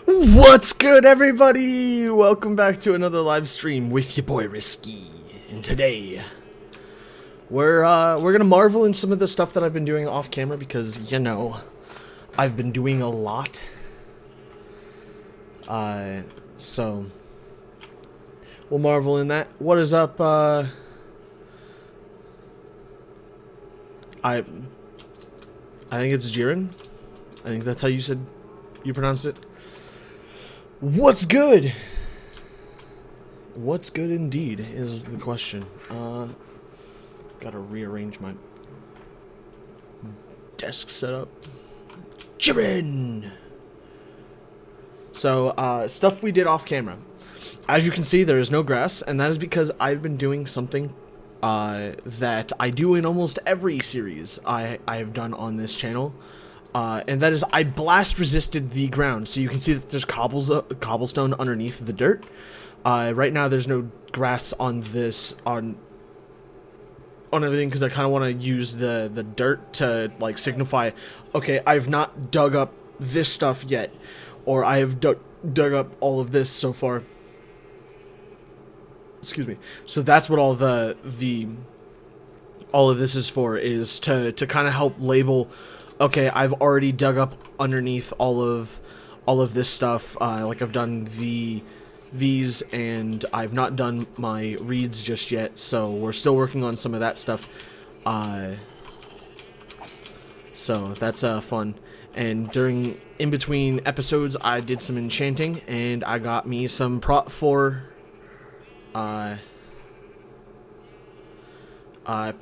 What's good, everybody? Welcome back to another live stream with your boy Risky. And today we're gonna marvel in some of the stuff that I've been doing off camera because I've been doing a lot. So we'll marvel in that. What is up? I think it's Jiren. I think that's how you pronounced it. What's good? What's good indeed is the question. Gotta rearrange my desk setup. Jiren! So, stuff we did off camera. As you can see, there is no grass, and that is because I've been doing something that I do in almost every series I have done on this channel. And that is, I blast resisted the ground, so you can see that there's cobblestone underneath the dirt. Right now, there's no grass on this on everything because I kind of want to use the dirt to like signify, okay, I've not dug up this stuff yet, or I have dug up all of this so far. Excuse me. So that's what all of this is for, is to kind of help label. Okay, I've already dug up underneath all of this stuff. Like I've done these, and I've not done my reeds just yet. So we're still working on some of that stuff. So that's fun. And in between episodes, I did some enchanting, and I got me some Prot 4.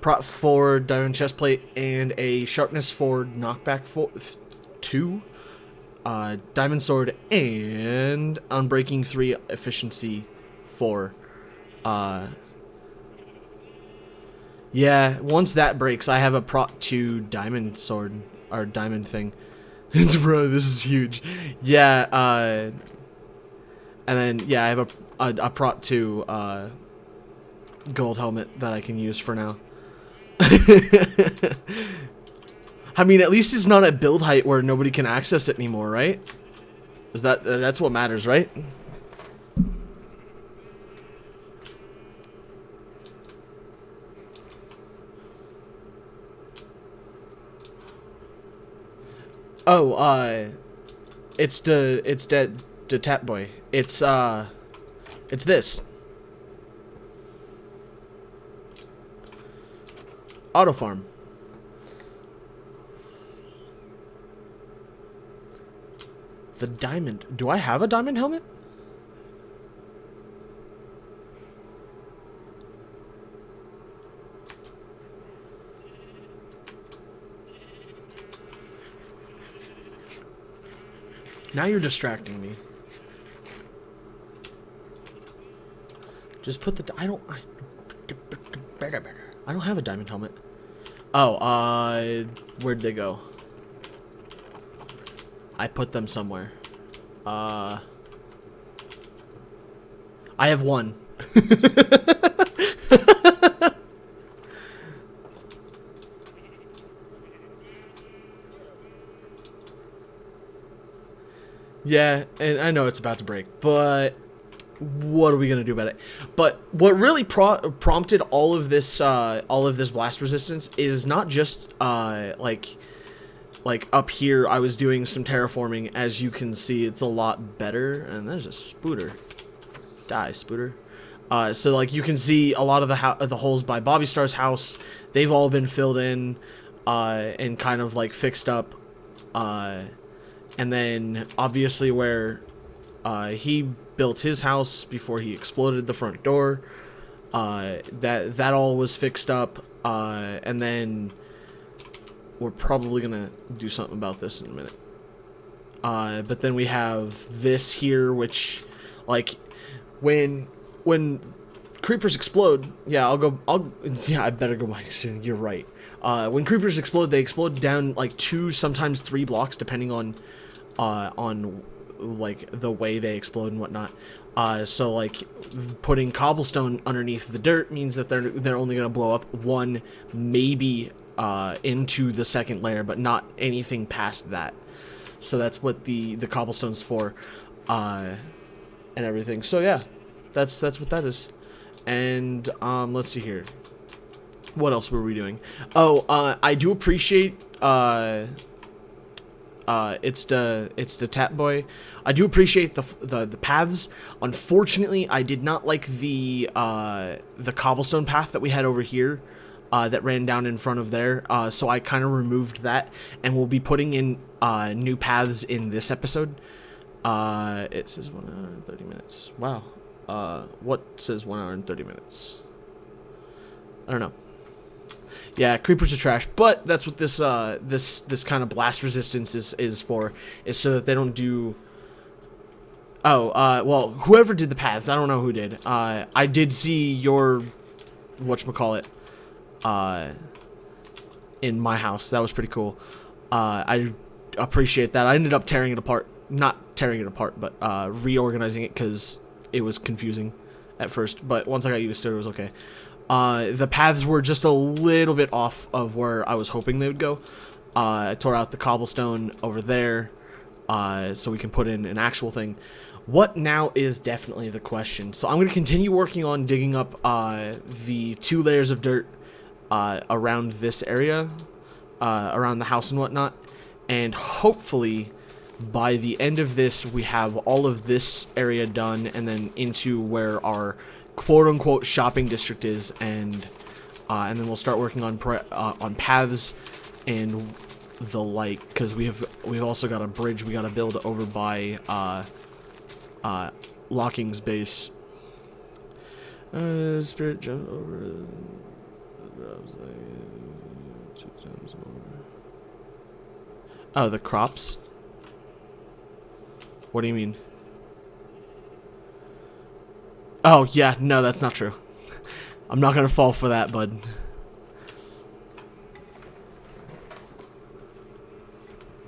Prot 4 diamond chestplate and a sharpness 4 knockback 2 diamond sword and unbreaking 3 efficiency 4. Yeah, once that breaks, I have a Prot 2 diamond sword or diamond thing. Bro, this is huge. Yeah, and then yeah, I have a Prot 2 gold helmet that I can use for now. I mean, at least it's not at build height where nobody can access it anymore, right? That's what matters, right? Oh, it's the tap boy. It's this. Auto farm. The diamond. Do I have a diamond helmet? Now you're distracting me. Just put the. I don't have a diamond helmet. Oh, where'd they go? I put them somewhere. I have one. Yeah, and I know it's about to break, but what are we gonna do about it? But what really prompted all of this blast resistance is not just like up here. I was doing some terraforming. As you can see, it's a lot better. And there's a spooter. Die, spooter. So like you can see a lot of the holes by Bobby Star's house. They've all been filled in and kind of like fixed up. And then obviously where he built his house before he exploded the front door, that all was fixed up, and then we're probably gonna do something about this in a minute. But then we have this here, which, like, when creepers explode, yeah, I better go mining soon. You're right. When creepers explode, they explode down like 2, sometimes 3 blocks, depending on like the way they explode and whatnot. So like putting cobblestone underneath the dirt means that they're only gonna blow up 1, maybe into the second layer, but not anything past that. So that's what the cobblestone's for. and everything. So yeah, that's what that is. And let's see here. What else were we doing? Oh, I do appreciate it's the tap boy. I do appreciate the paths. Unfortunately, I did not like the cobblestone path that we had over here that ran down in front of there. So I kind of removed that, and we'll be putting in new paths in this episode. It says 1 hour and 30 minutes. Wow. What says 1 hour and 30 minutes? I don't know. Yeah, creepers are trash, but that's what this this kind of blast resistance is for, is so that they don't do. Oh, well, whoever did the paths, I don't know who did. I did see your whatchamacallit in my house. That was pretty cool. I appreciate that. I ended up tearing it apart, not tearing it apart, but reorganizing it because it was confusing at first. But once I got used to it, it was okay. The paths were just a little bit off of where I was hoping they would go. I tore out the cobblestone over there, so we can put in an actual thing. What now is definitely the question. So I'm going to continue working on digging up the 2 layers of dirt around this area, around the house and whatnot, and hopefully by the end of this we have all of this area done, and then into where our quote-unquote shopping district is, and then we'll start working on paths and the like, because we've also got a bridge we got to build over by Locking's base. Spirit jump over 2 times more. Oh, the crops? What do you mean? Oh, yeah, no, that's not true. I'm not gonna fall for that, bud.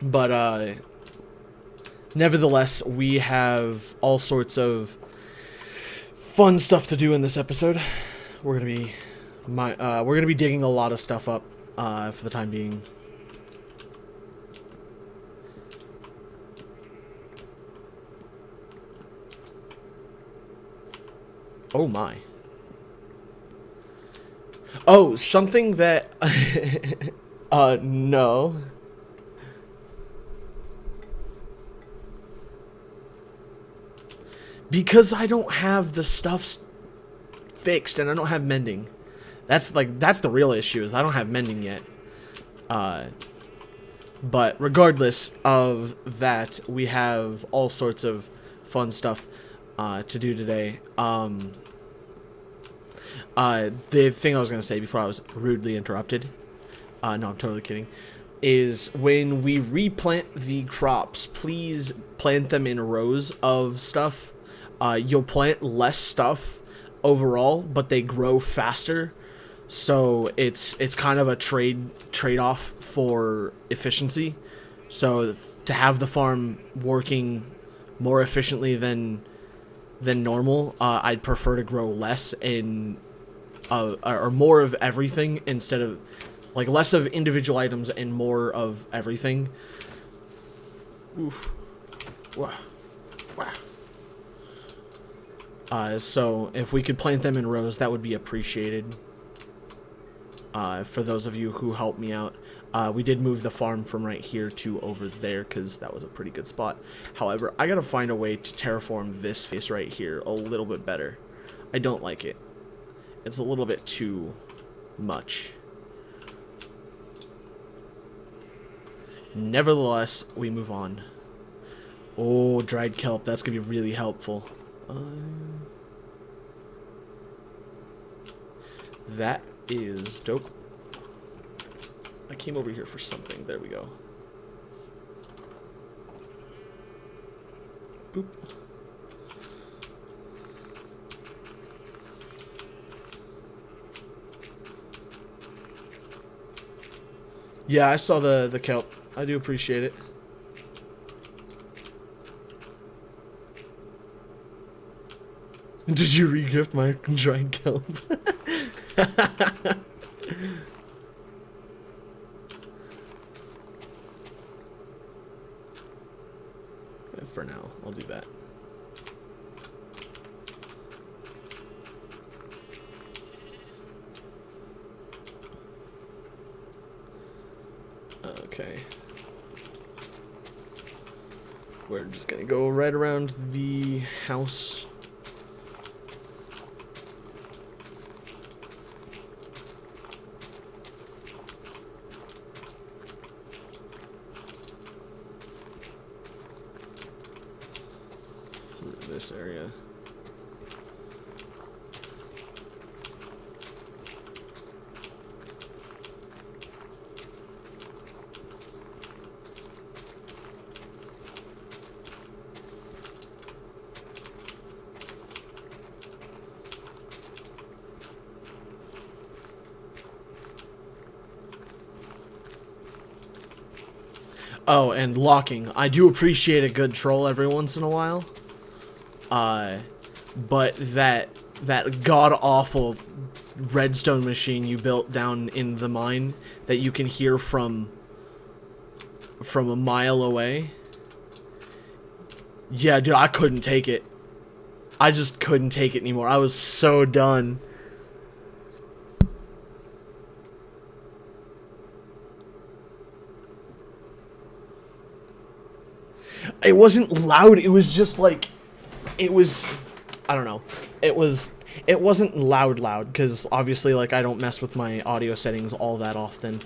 But, nevertheless, we have all sorts of fun stuff to do in this episode. We're gonna be digging a lot of stuff up, for the time being. Oh my. Oh, something that no. Because I don't have the stuff fixed and I don't have mending. That's the real issue, is I don't have mending yet. But regardless of that, we have all sorts of fun stuff to do today. The thing I was going to say before I was rudely interrupted, no, I'm totally kidding, is when we replant the crops, please plant them in rows of stuff. You'll plant less stuff overall, but they grow faster. So it's kind of a trade-off for efficiency. So to have the farm working more efficiently than normal, I'd prefer to grow less in or more of everything, instead of like less of individual items and more of everything. Oof. Wow. Wow. So if we could plant them in rows, that would be appreciated. For those of you who helped me out. We did move the farm from right here to over there because that was a pretty good spot. However, I gotta find a way to terraform this face right here a little bit better. I don't like it. It's a little bit too much. Nevertheless, we move on. Oh, dried kelp. That's gonna be really helpful. That is dope. I came over here for something. There we go. Boop. Yeah, I saw the kelp. I do appreciate it. Did you re-gift my dried kelp? For now, I'll do that. Okay. We're just gonna go right around the house. Through this area. Oh, and locking. I do appreciate a good troll every once in a while. But that god-awful redstone machine you built down in the mine that you can hear from a mile away. Yeah, dude, I couldn't take it. I just couldn't take it anymore. I was so done. It wasn't loud, it was just like, it was, I don't know, it wasn't loud because obviously, like, I don't mess with my audio settings all that often.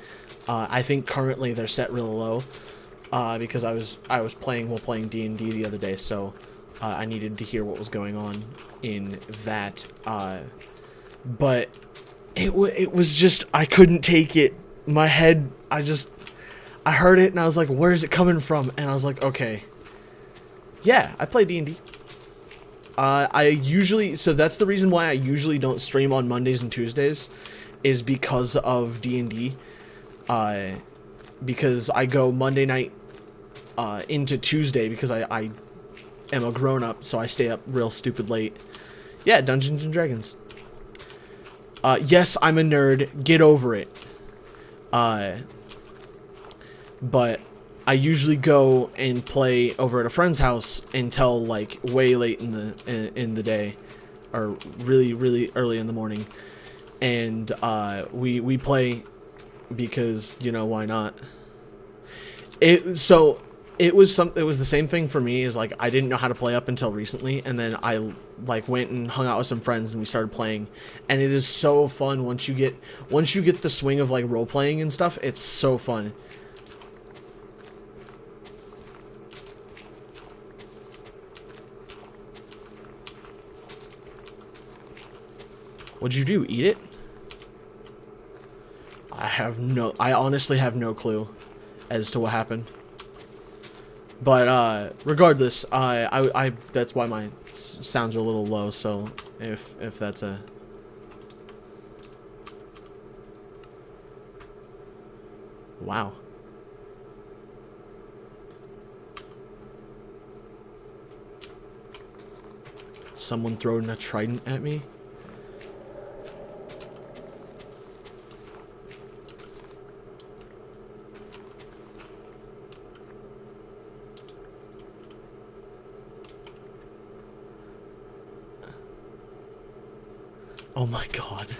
I think currently they're set real low, because I was playing while playing D&D the other day, so I needed to hear what was going on in that, but it was just, I couldn't take it. My head, I heard it and I was like, where is it coming from? And I was like, okay. Yeah, I play D&D. So that's the reason why I usually don't stream on Mondays and Tuesdays, is because of D&D. Because I go Monday night into Tuesday because I am a grown-up, so I stay up real stupid late. Yeah, Dungeons and Dragons. Yes, I'm a nerd. Get over it. But I usually go and play over at a friend's house until like way late in the day, or really early in the morning, and we play because, you know, why not? It was the same thing for me, is like I didn't know how to play up until recently, and then I like went and hung out with some friends and we started playing, and it is so fun once you get the swing of like role playing and stuff. It's so fun. What'd you do? Eat it? I honestly have no clue as to what happened. But regardless, that's why my sounds are a little low, so if that's a... Wow. Someone throwing a trident at me? Oh my god.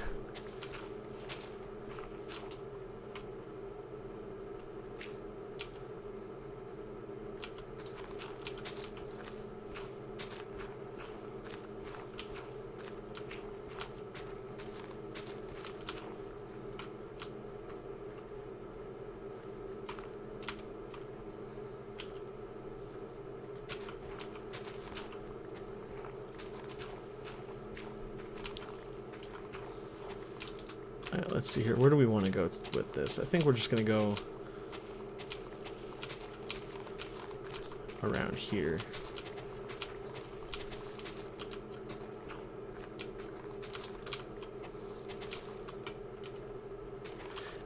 Alright, let's see here. Where do we want to go with this? I think we're just going to go around here.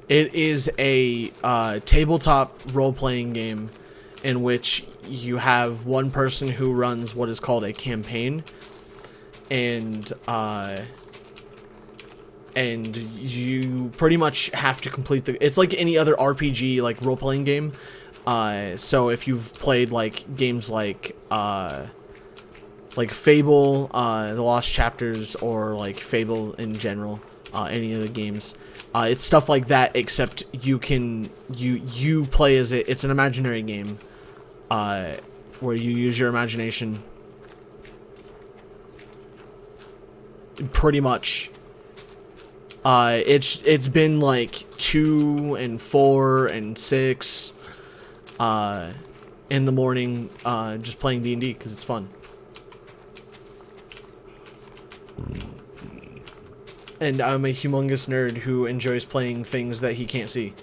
It is a tabletop role-playing game in which you have one person who runs what is called a campaign, and you pretty much have to complete it's like any other RPG, like role-playing game. So if you've played like games like Fable, The Lost Chapters, or like Fable in general, any of the games. It's stuff like that, except you play as it. It's an imaginary game, where you use your imagination. Pretty much. It's been like 2 and 4 and 6, in the morning, just playing D&D because it's fun. And I'm a humongous nerd who enjoys playing things that he can't see.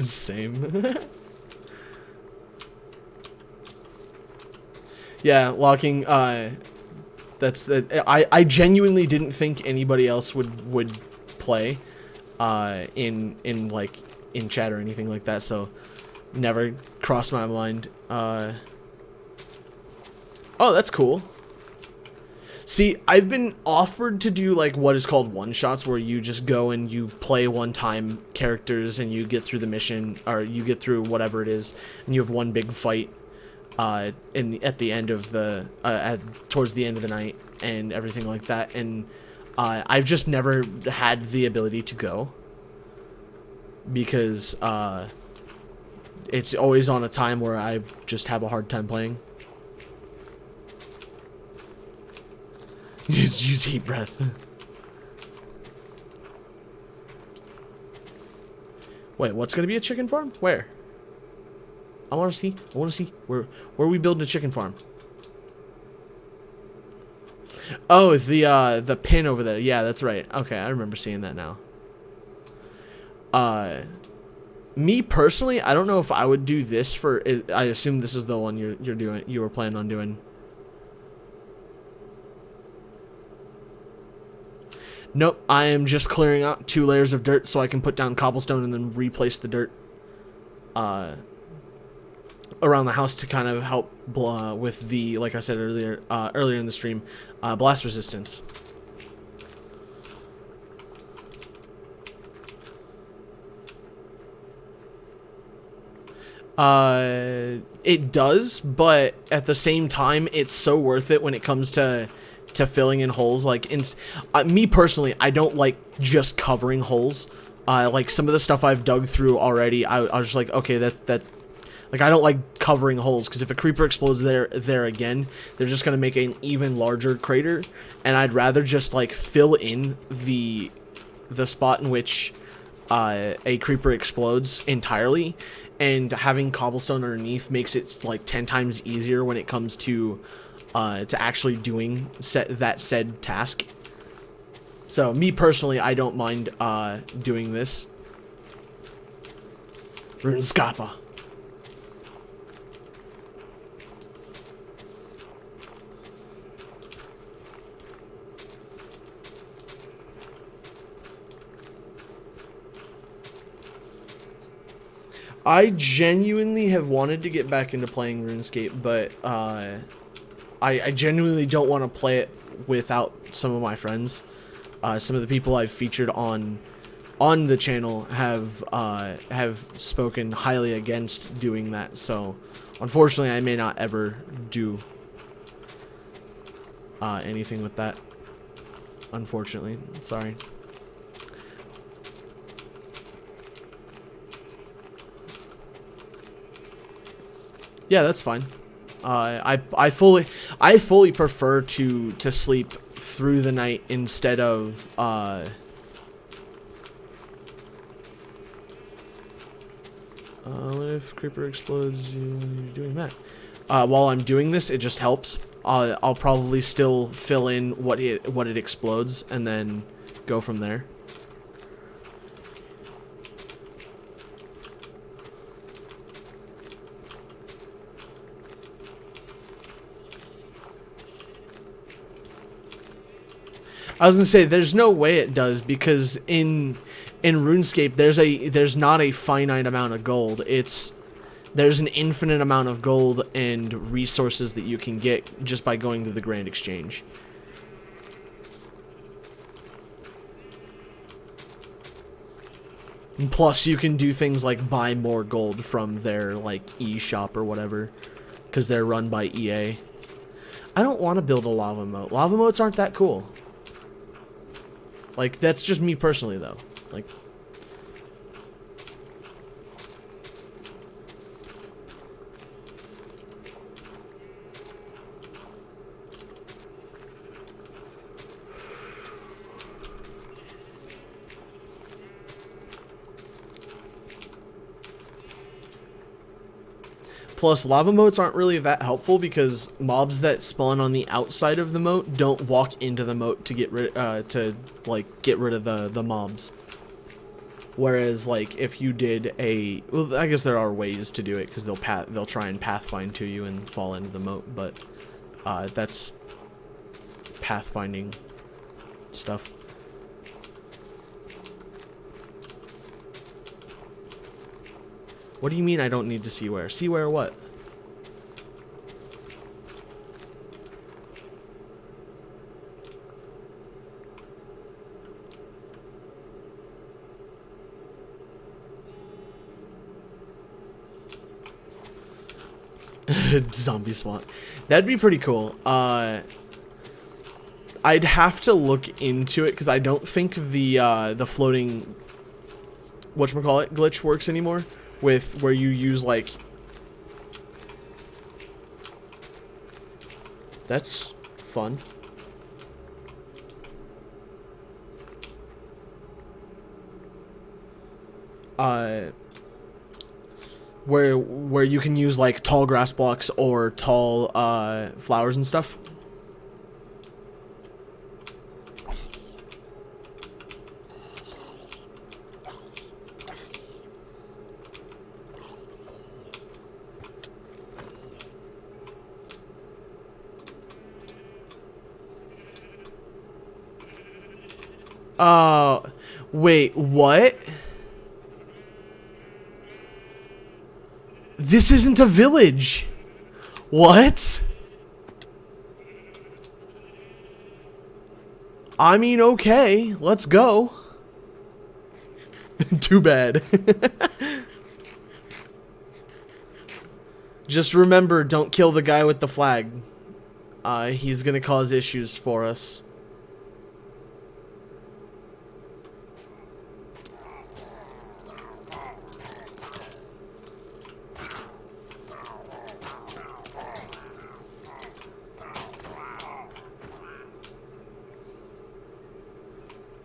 Same. Yeah, locking, that's the, I genuinely didn't think anybody else would play, in like, in chat or anything like that, so never crossed my mind. Oh, that's cool. See, I've been offered to do like what is called one-shots, where you just go and you play one-time characters and you get through the mission, or you get through whatever it is, and you have one big fight at the end of the towards the end of the night and everything like that. And I've just never had the ability to go because it's always on a time where I just have a hard time playing. Just use heat breath. Wait, what's gonna be a chicken farm? Where? I wanna see. Where are we building a chicken farm? Oh, the pin over there. Yeah, that's right. Okay, I remember seeing that now. Me personally, I don't know if I would do this for. I assume this is the one you're doing. You were planning on doing. Nope, I am just clearing out 2 layers of dirt so I can put down cobblestone and then replace the dirt around the house to kind of help with the, like I said earlier in the stream, blast resistance. It does, but at the same time, it's so worth it when it comes to filling in holes. Like, me personally, I don't like just covering holes. Like, some of the stuff I've dug through already, I was just like, okay, that like, I don't like covering holes, because if a creeper explodes there again, they're just gonna make an even larger crater, and I'd rather just, like, fill in the spot in which a creeper explodes entirely, and having cobblestone underneath makes it, like, 10 times easier when it comes to actually doing that said task. So, me personally, I don't mind doing this. Runeskapa. I genuinely have wanted to get back into playing RuneScape, but I genuinely don't want to play it without some of my friends. Some of the people I've featured on the channel have spoken highly against doing that. So, unfortunately, I may not ever do anything with that. Unfortunately, sorry. Yeah, that's fine. I fully prefer to sleep through the night instead of what if creeper explodes? You're doing that. While I'm doing this, it just helps. I'll probably still fill in what it explodes and then go from there. I was gonna say there's no way it does, because in RuneScape there's not a finite amount of gold. There's an infinite amount of gold and resources that you can get just by going to the Grand Exchange. And plus, you can do things like buy more gold from their, like, e-shop or whatever. Because they're run by EA. I don't want to build a lava moat. Lava moats aren't that cool. Like, that's just me personally, though. Like... Plus, lava moats aren't really that helpful because mobs that spawn on the outside of the moat don't walk into the moat to get rid of the mobs. Whereas, like, if you did a, well, I guess there are ways to do it because they'll try and pathfind to you and fall into the moat, but that's pathfinding stuff. What do you mean I don't need to see where? See where what? Zombie spawn. That'd be pretty cool. I'd have to look into it because I don't think the floating whatchamacallit glitch works anymore. With where you use like, that's fun. Where you can use like tall grass blocks or tall flowers and stuff. Wait, what? This isn't a village. What? I mean, okay, let's go. Too bad. Just remember, don't kill the guy with the flag. He's gonna cause issues for us.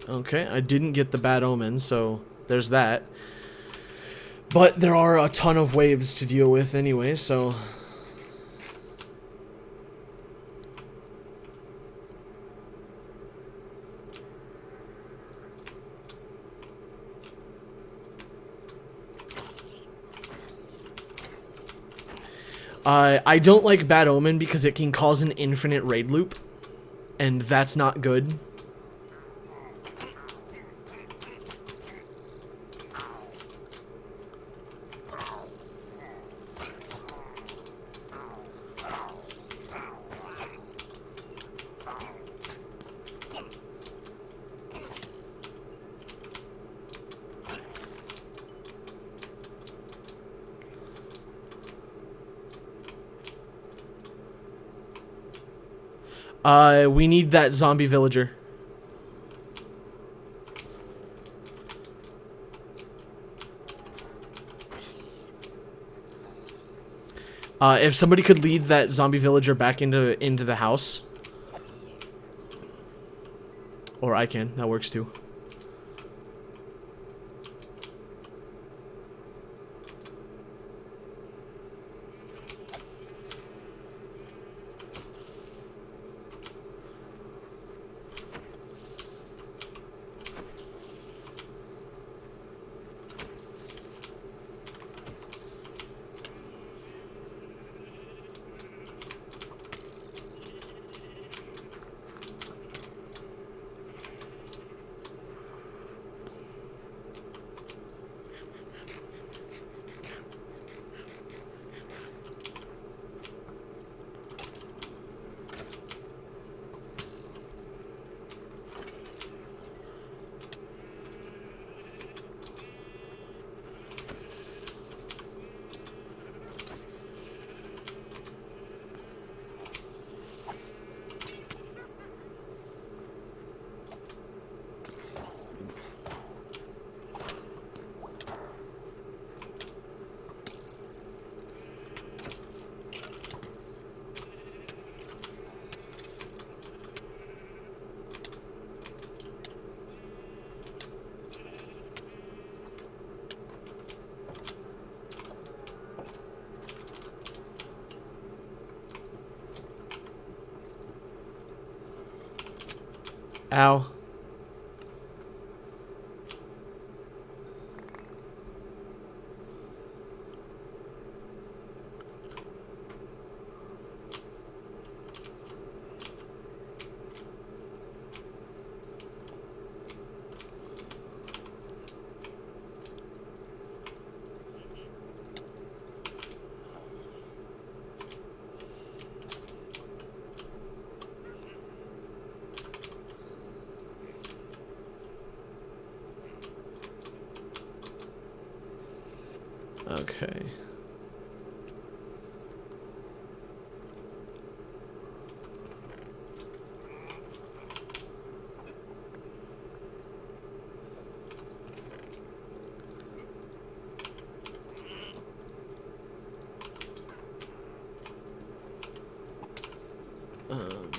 Okay, I didn't get the bad omen, so there's that. But there are a ton of waves to deal with anyway, so... I don't like bad omen because it can cause an infinite raid loop, and that's not good. We need that zombie villager. If somebody could lead that zombie villager back into the house. Or I can, that works too. Ow. Okay. Um.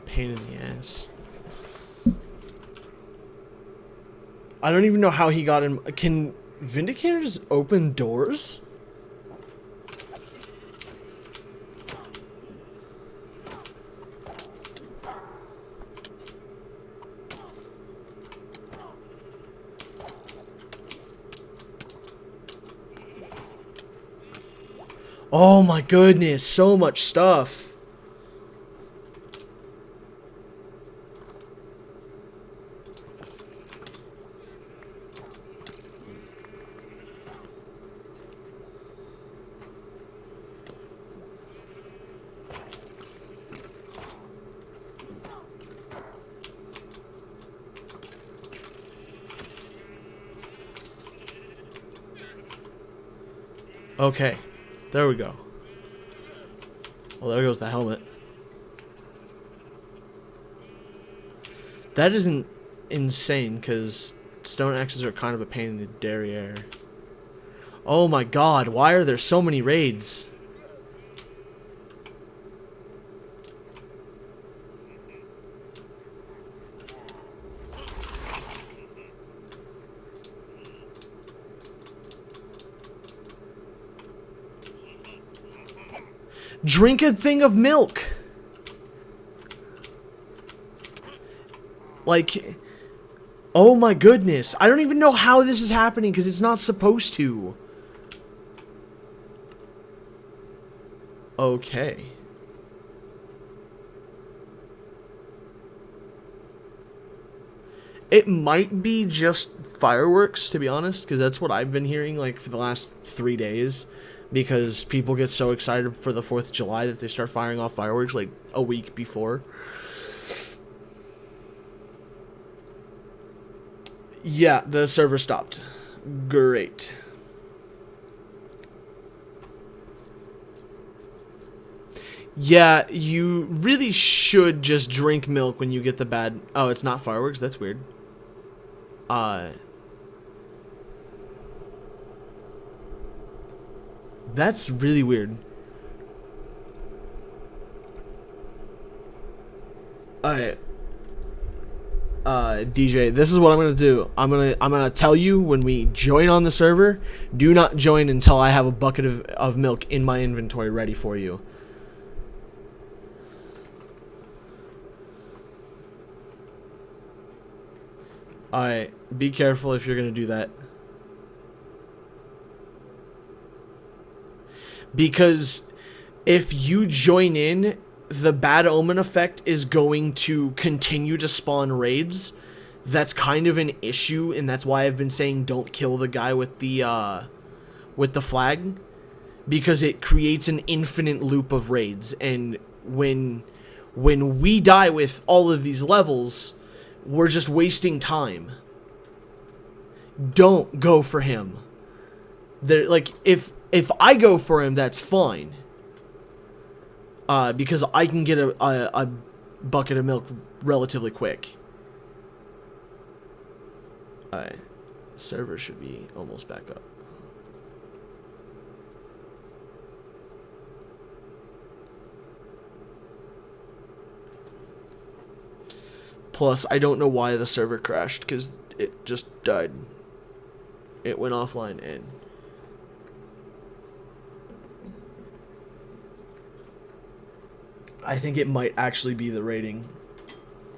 Pain in the ass. I don't even know how he got in. Can Vindicators open doors? Oh my goodness, so much stuff. Okay, there we go. Well, there goes the helmet. That isn't insane, because stone axes are kind of a pain in the derriere. Oh my god, why are there so many raids? Drink a thing of milk. Like, oh my goodness. I don't even know how this is happening because it's not supposed to. Okay. It might be just fireworks, to be honest, because that's what I've been hearing, like, for the last 3 days. Because people get so excited for the 4th of July that they start firing off fireworks, like, a week before. Yeah, the server stopped. Great. Yeah, you really should just drink milk when you get the bad... Oh, it's not fireworks? That's weird. That's really weird. Alright. DJ, this is what I'm gonna do. I'm gonna tell you when we join on the server, do not join until I have a bucket of milk in my inventory ready for you. Alright, be careful if you're gonna do that. Because if you join in, the bad omen effect is going to continue to spawn raids. That's kind of an issue, and that's why I've been saying don't kill the guy with the flag, because it creates an infinite loop of raids. And when we die with all of these levels, we're just wasting time. Don't go for him. There, like, if I go for him, that's fine. Because I can get a bucket of milk relatively quick. Alright. Server should be almost back up. Plus, I don't know why the server crashed, because it just died. It went offline and... I think it might actually be the rating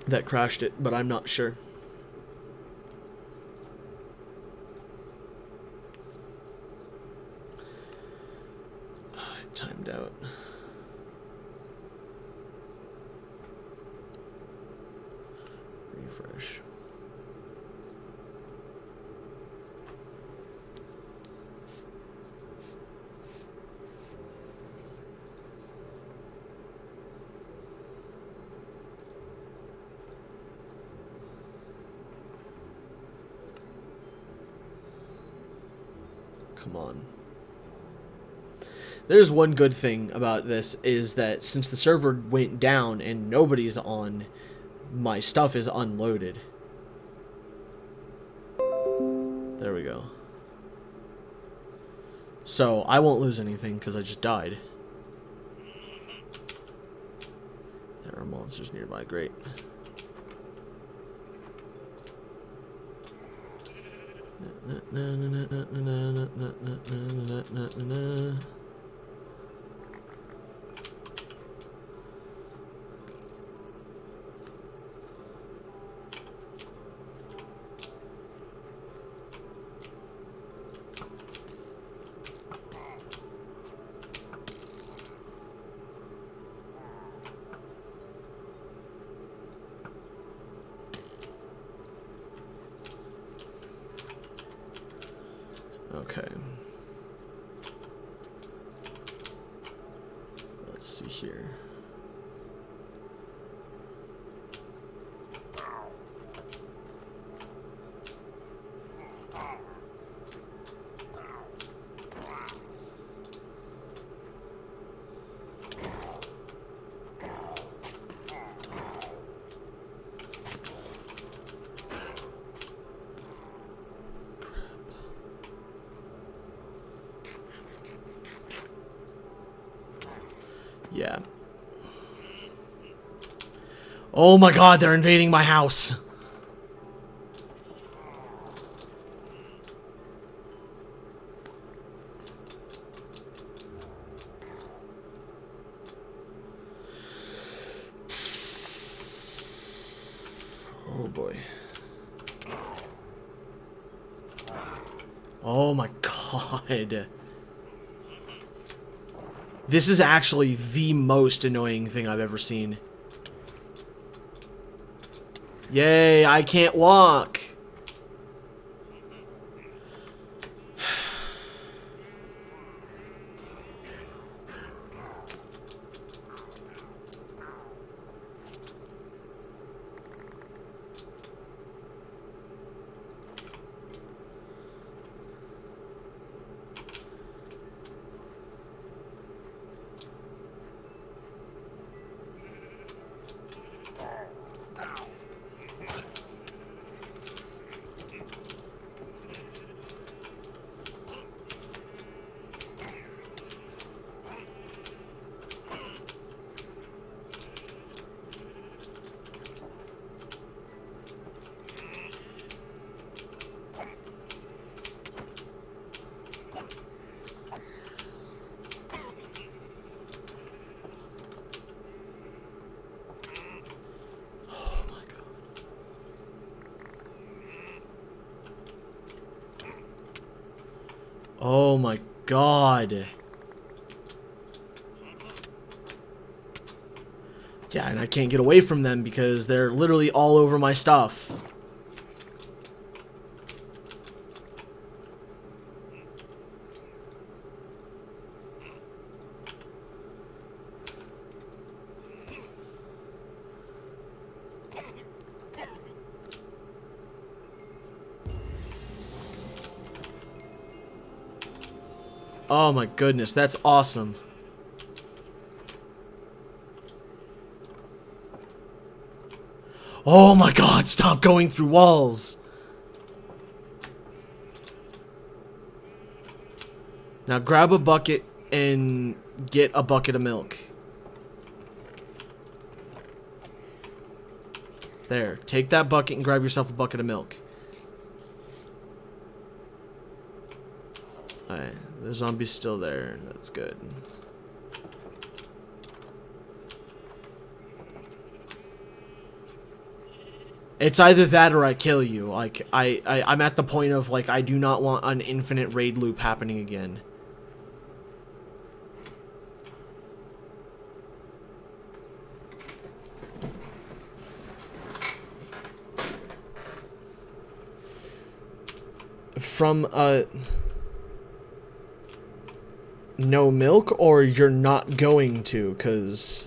that crashed it, but I'm not sure. It timed out. Refresh. Come on. There's one good thing about this is that since the server went down and nobody's on, my stuff is unloaded. There we go. So I won't lose anything because I just died. There are monsters nearby. Great. Okay. Let's see here. Yeah. Oh my god, they're invading my house. Oh boy. Oh my god. This is actually the most annoying thing I've ever seen. Yay, I can't walk. Oh my god. Yeah, and I can't get away from them because they're literally all over my stuff. Oh my goodness, that's awesome. Oh my god, stop going through walls. Now grab a bucket and get a bucket of milk. There, take that bucket and grab yourself a bucket of milk. Alright, the zombie's still there. That's good. It's either that or I kill you. Like, I'm at the point of, like, I do not want an infinite raid loop happening again. From, no milk, or you're not going to, because...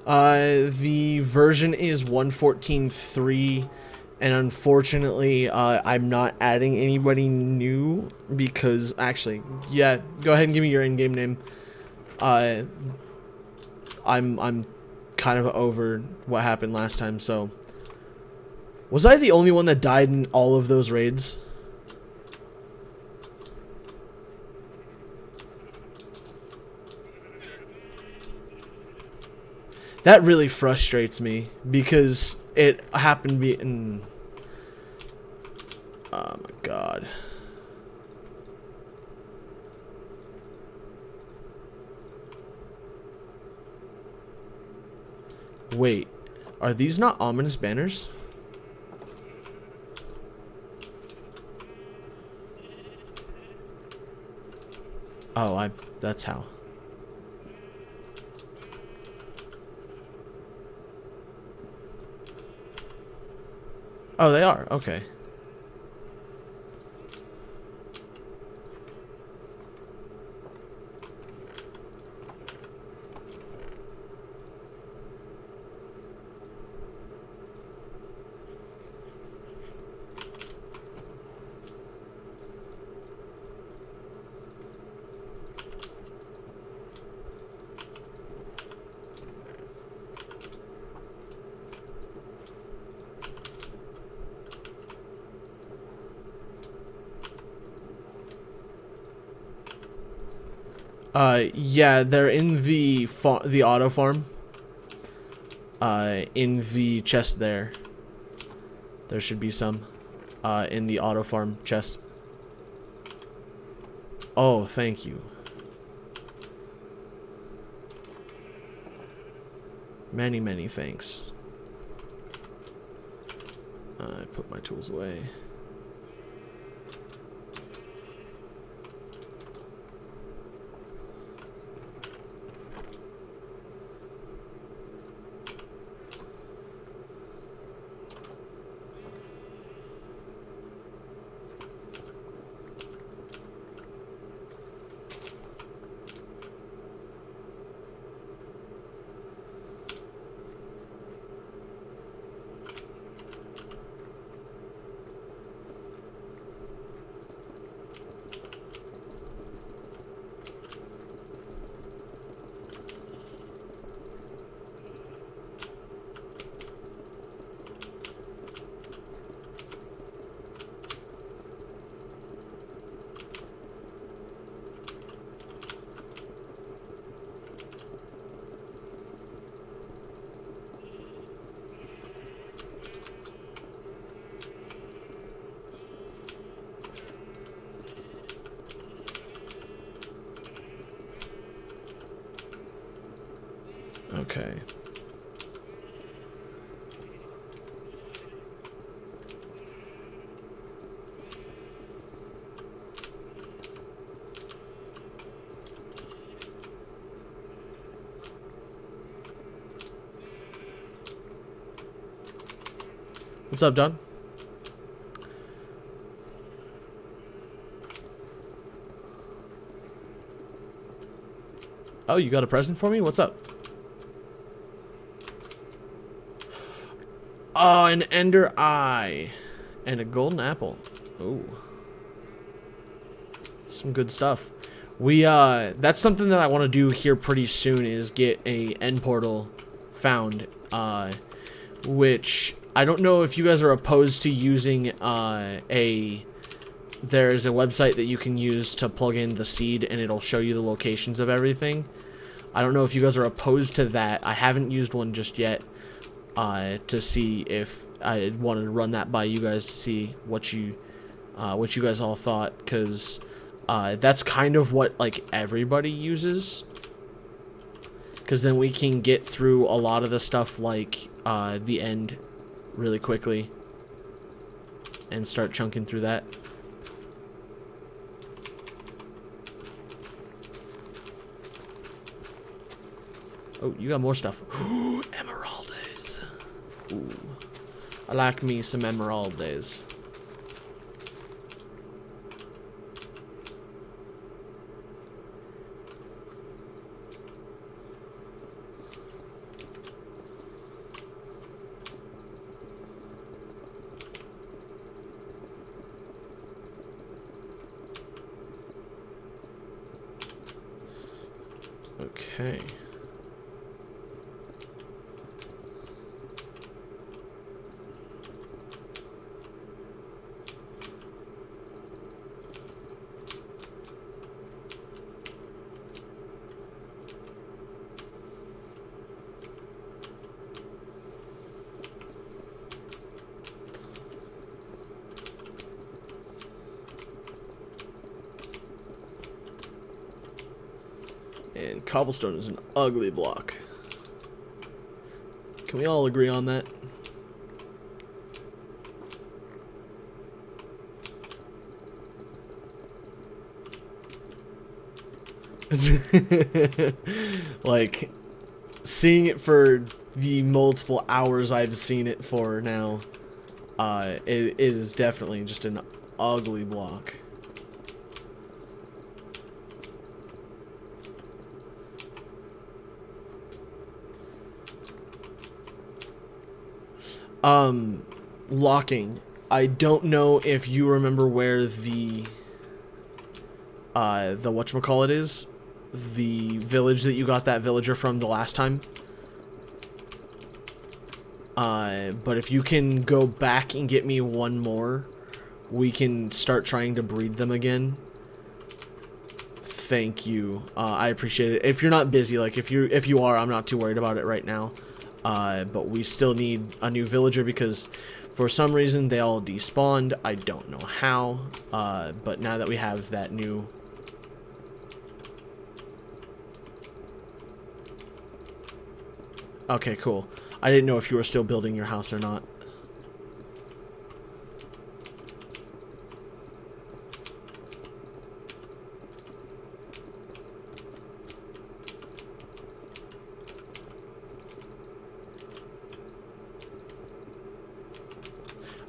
The version is 1.14.3, and unfortunately, I'm not adding anybody new because, actually, yeah, go ahead and give me your in-game name. I'm kind of over what happened last time, so. Was I the only one that died in all of those raids? That really frustrates me because it happened to be in... Oh my god. Wait, are these not ominous banners? Oh, that's how. Oh, they are. Okay. Yeah, they're in the auto farm. In the chest there. There should be some. In the auto farm chest. Oh, thank you. Many, many thanks. I put my tools away. Okay. What's up, Don? Oh, you got a present for me? What's up? Oh, an ender eye. And a golden apple. Ooh. Some good stuff. That's something that I want to do here pretty soon, is get a end portal found. Which, I don't know if you guys are opposed to using, there's a website that you can use to plug in the seed and it'll show you the locations of everything. I don't know if you guys are opposed to that. I haven't used one just yet, to see if I wanted to run that by you guys to see what you guys all thought, because that's kind of what like everybody uses, because then we can get through a lot of the stuff like the end really quickly and start chunking through that. Oh, you got more stuff. Ooh, emeraldes. Ooh, I like me some emeraldes. Okay. And cobblestone is an ugly block. Can we all agree on that? Like, seeing it for the multiple hours I've seen it for now, it is definitely just an ugly block. Locking. I don't know if you remember where the whatchamacallit is. The village that you got that villager from the last time. But if you can go back and get me one more, we can start trying to breed them again. Thank you. I appreciate it. If you're not busy, like if you are, I'm not too worried about it right now. But we still need a new villager because for some reason they all despawned. I don't know how. But now that we have that new... Okay, cool. I didn't know if you were still building your house or not.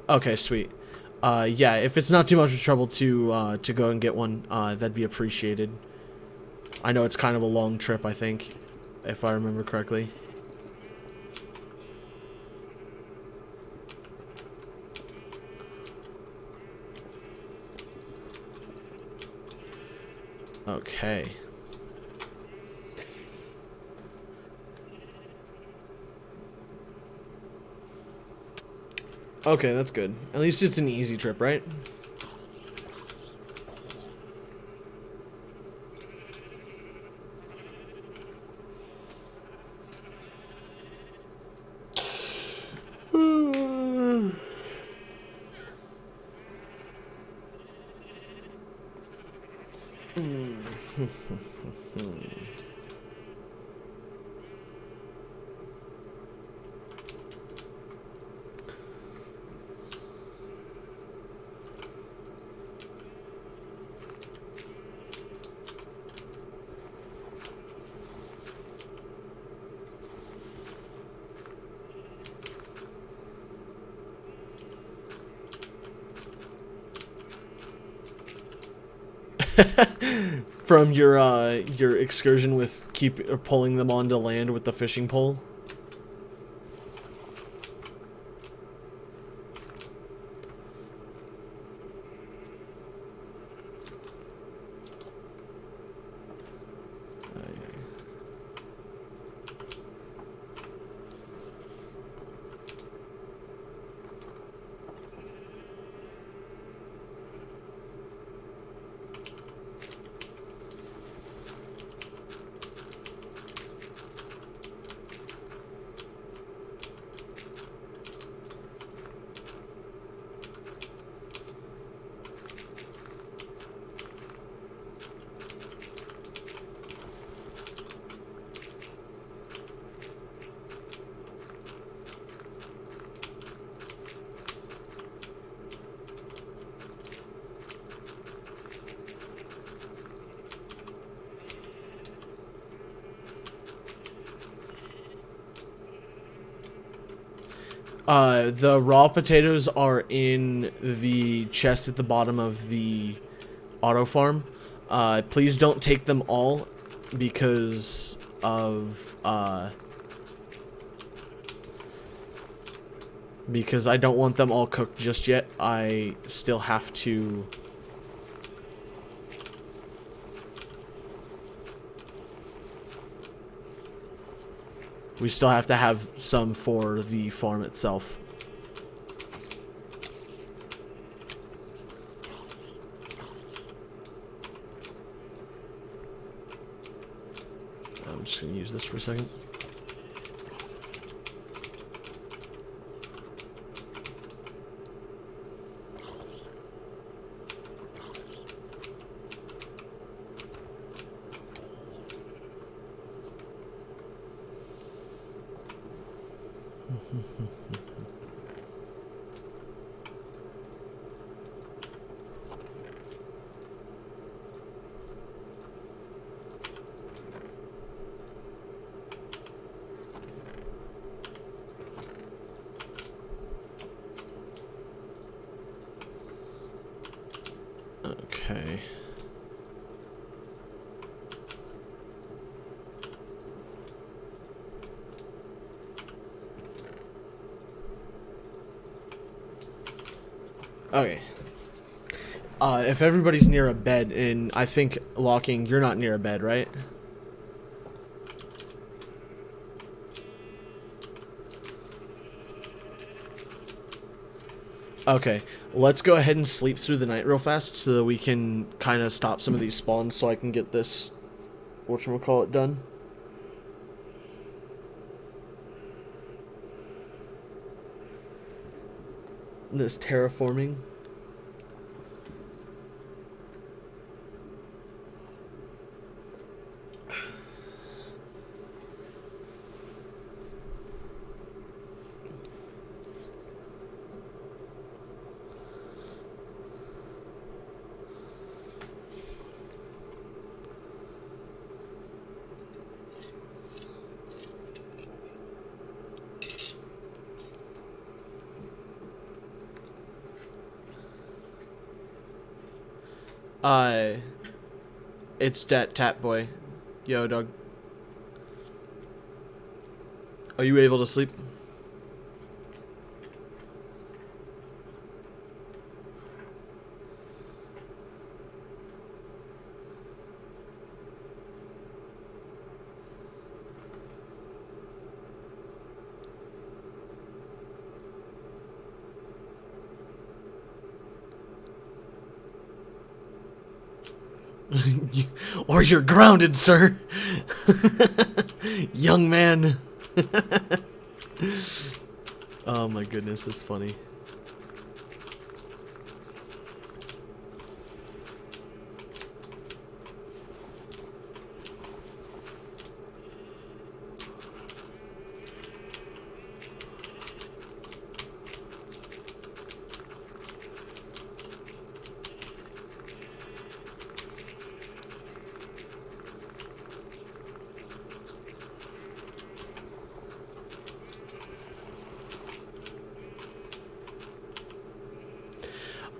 Okay, sweet. Yeah, if it's not too much of trouble to go and get one, that'd be appreciated. I know it's kind of a long trip, I think, if I remember correctly. Okay. Okay, that's good. At least it's an easy trip, right? From your excursion with pulling them onto land with the fishing pole. The raw potatoes are in the chest at the bottom of the auto farm. Please don't take them all because of, because I don't want them all cooked just yet. I still have to... We still have to have some for the farm itself. I'm just going to use this for a second. Okay. Okay. If everybody's near a bed, and I think, Locking, you're not near a bed, right? Okay, let's go ahead and sleep through the night real fast so that we can kind of stop some of these spawns so I can get this, whatchamacallit, done. This terraforming. It's that Tap Boy. Yo, dog. Are you able to sleep? Or you're grounded, sir. Young man. Oh my goodness, that's funny.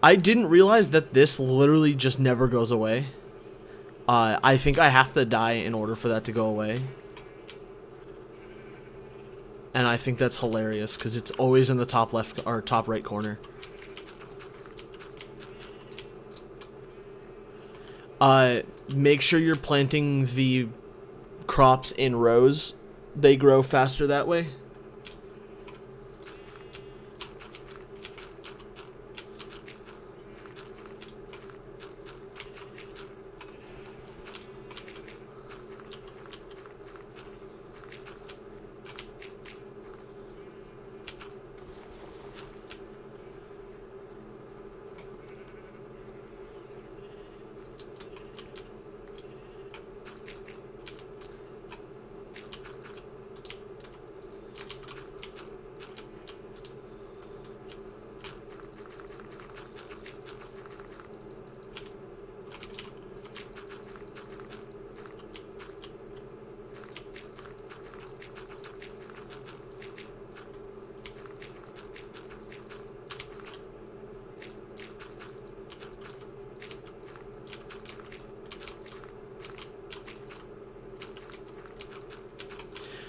I didn't realize that this literally just never goes away. I think I have to die in order for that to go away. And I think that's hilarious because it's always in the top left or top right corner. Make sure you're planting the crops in rows. They grow faster that way.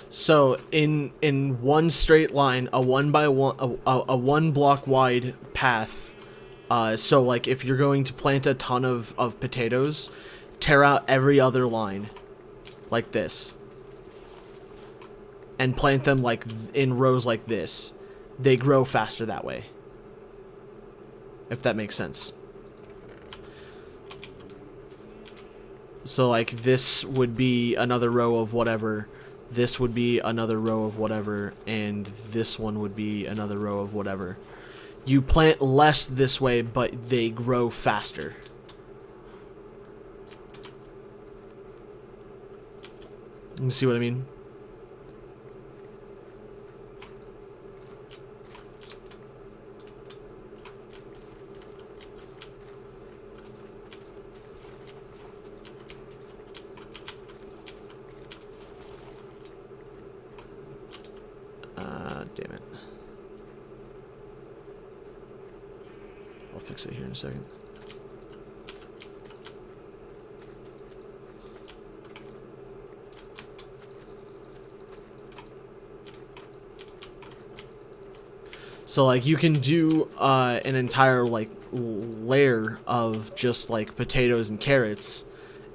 So in one straight line, a one block wide path. So like if you're going to plant a ton of potatoes, tear out every other line, like this, and plant them like in rows like this. They grow faster that way. If that makes sense. So like this would be another row of whatever. This would be another row of whatever, and this one would be another row of whatever. You plant less this way, but they grow faster. You see what I mean? Damn it. I'll fix it here in a second. So like you can do an entire like layer of just like potatoes and carrots,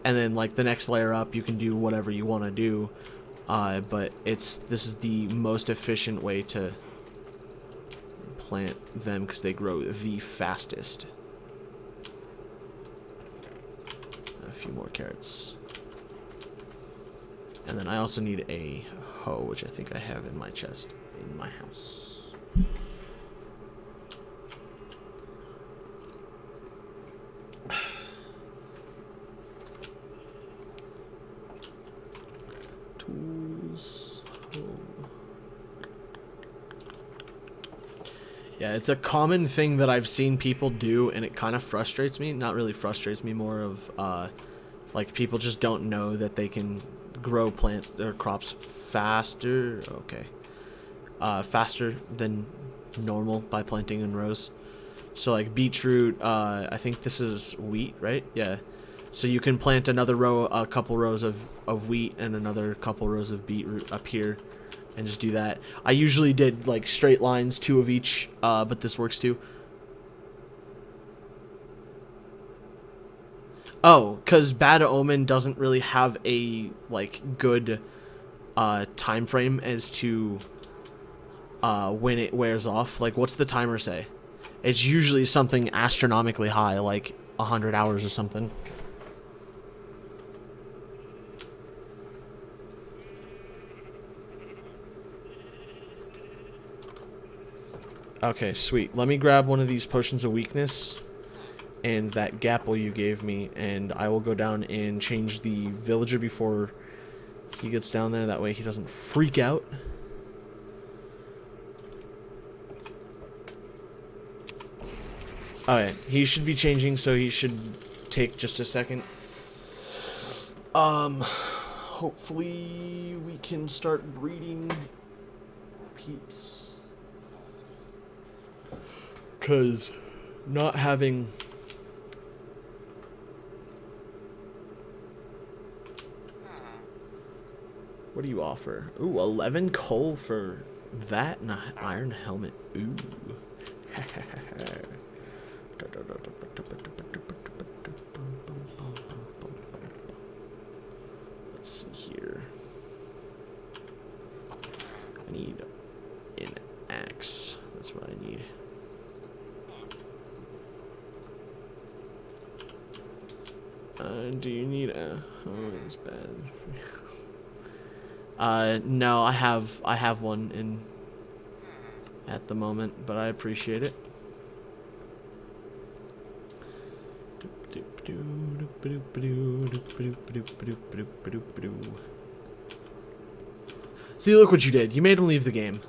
and then like the next layer up you can do whatever you want to do. But this is the most efficient way to plant them because they grow the fastest. A few more carrots. And then I also need a hoe, which I think I have in my chest in my house. Yeah, it's a common thing that I've seen people do, and it kind of frustrates me. Not really frustrates me, more of, like, people just don't know that they can grow their crops faster. Okay. Faster than normal by planting in rows. So, like, beetroot, I think this is wheat, right? Yeah. So you can plant another row, a couple rows of wheat and another couple rows of beetroot up here. And just do that. I usually did like straight lines, 2 of each, but this works too. Oh, because Bad Omen doesn't really have a like good time frame as to when it wears off. Like, what's the timer say? It's usually something astronomically high, like 100 hours or something. Okay, sweet. Let me grab one of these potions of weakness and that gapple you gave me, and I will go down and change the villager before he gets down there. That way he doesn't freak out. Alright, he should be changing, so he should take just a second. Hopefully we can start breeding peeps. Because not having What do you offer? Ooh, 11 coal for that and an iron helmet. Ooh. Let's see here. I need an axe. That's what I need. Do you need a... Oh, it's bad. No, I have one in at the moment, but I appreciate it. See, look what you did. You made him leave the game.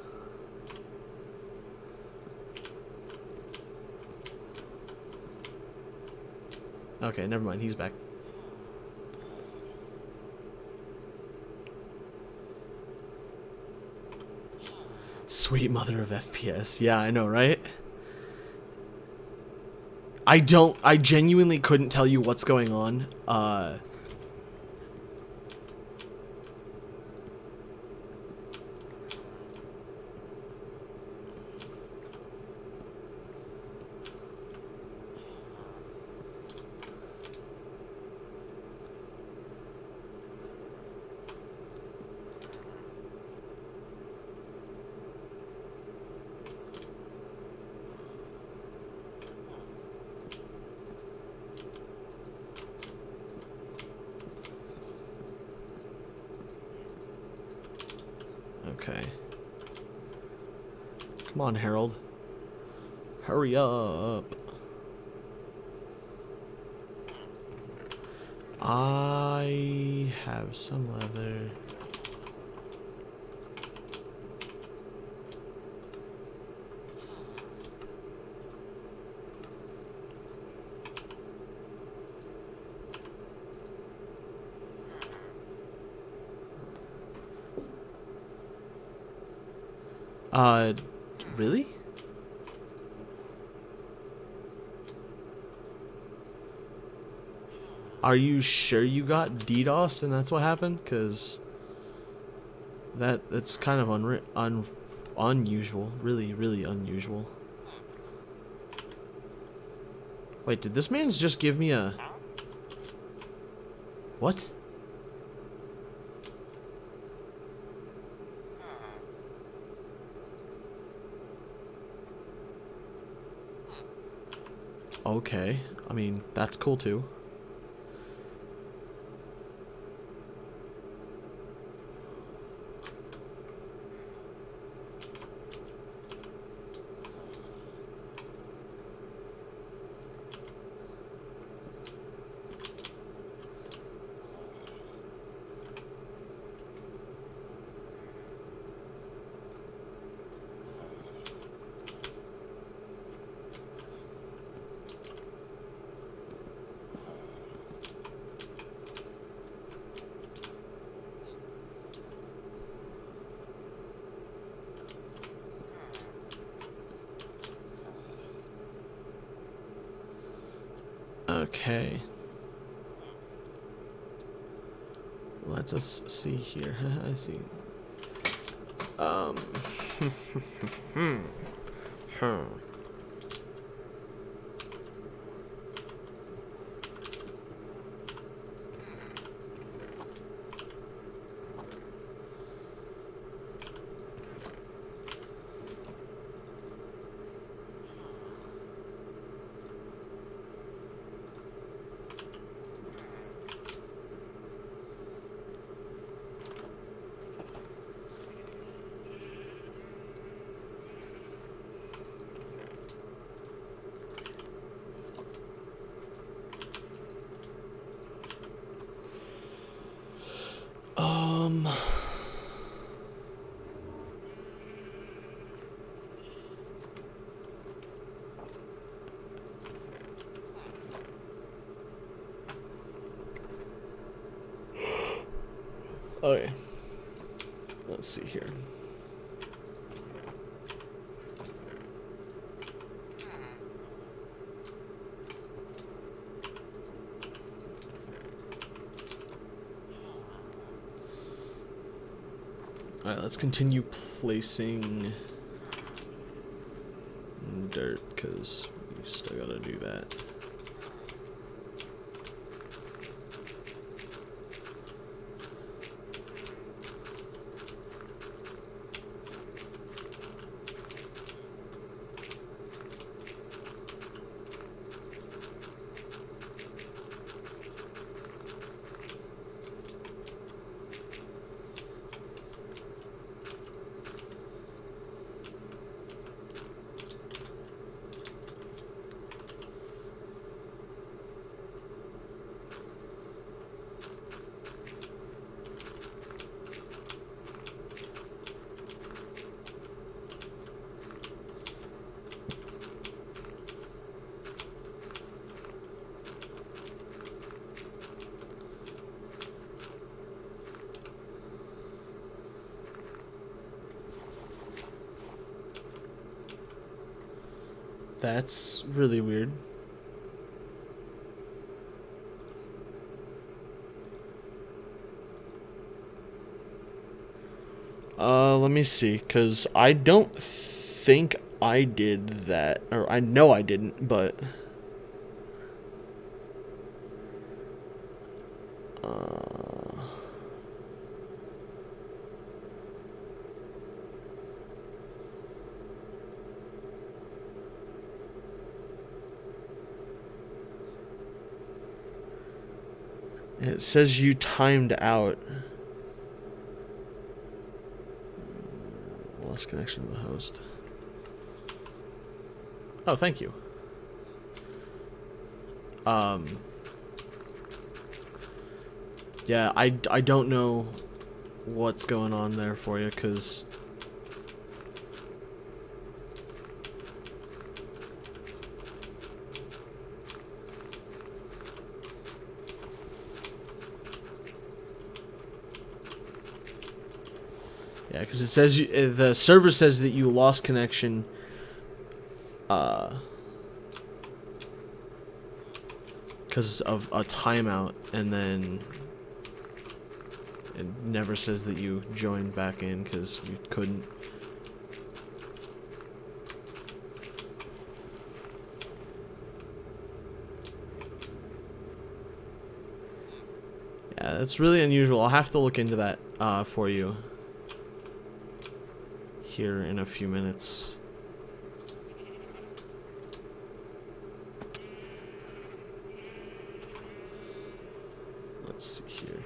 Okay, never mind. He's back. Sweet mother of FPS. Yeah, I know, right? I genuinely couldn't tell you what's going on. Okay. Come on, Harold. Hurry up. I have some leather. Really? Are you sure you got DDoS and that's what happened? Cause that's kind of unusual. Really, really unusual. Wait, did this man's just give me a... What? Okay, I mean, that's cool too. Okay. Let's us see here. I see. Okay. Let's see here. Alright, let's continue placing dirt, because we still gotta do that. That's really weird. Let me see, because I don't think I did that. Or I know I didn't, but... It says you timed out. Lost connection to the host. Oh, thank you. Yeah, I don't know what's going on there for you, because... Yeah, because it says the server says that you lost connection. Because of a timeout, and then it never says that you joined back in because you couldn't. Yeah, that's really unusual. I'll have to look into that for you here in a few minutes. Let's see here.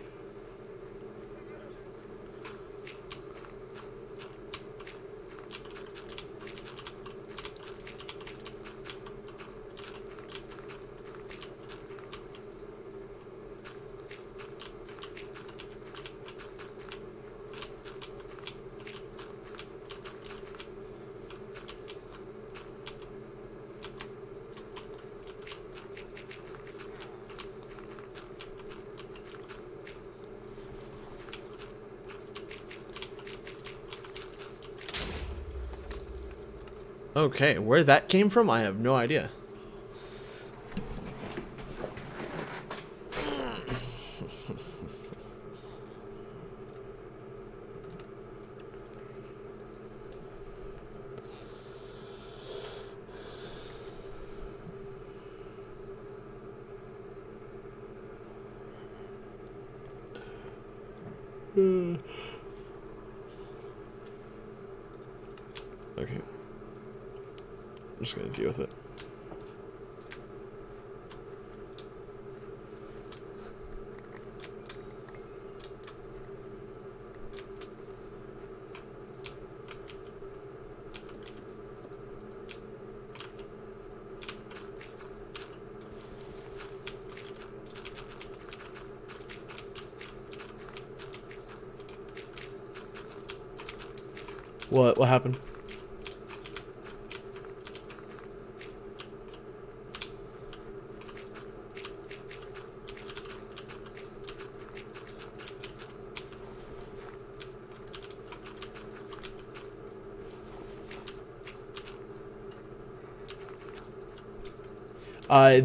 Okay, where that came from, I have no idea. Okay. I'm just gonna deal with it. What happened?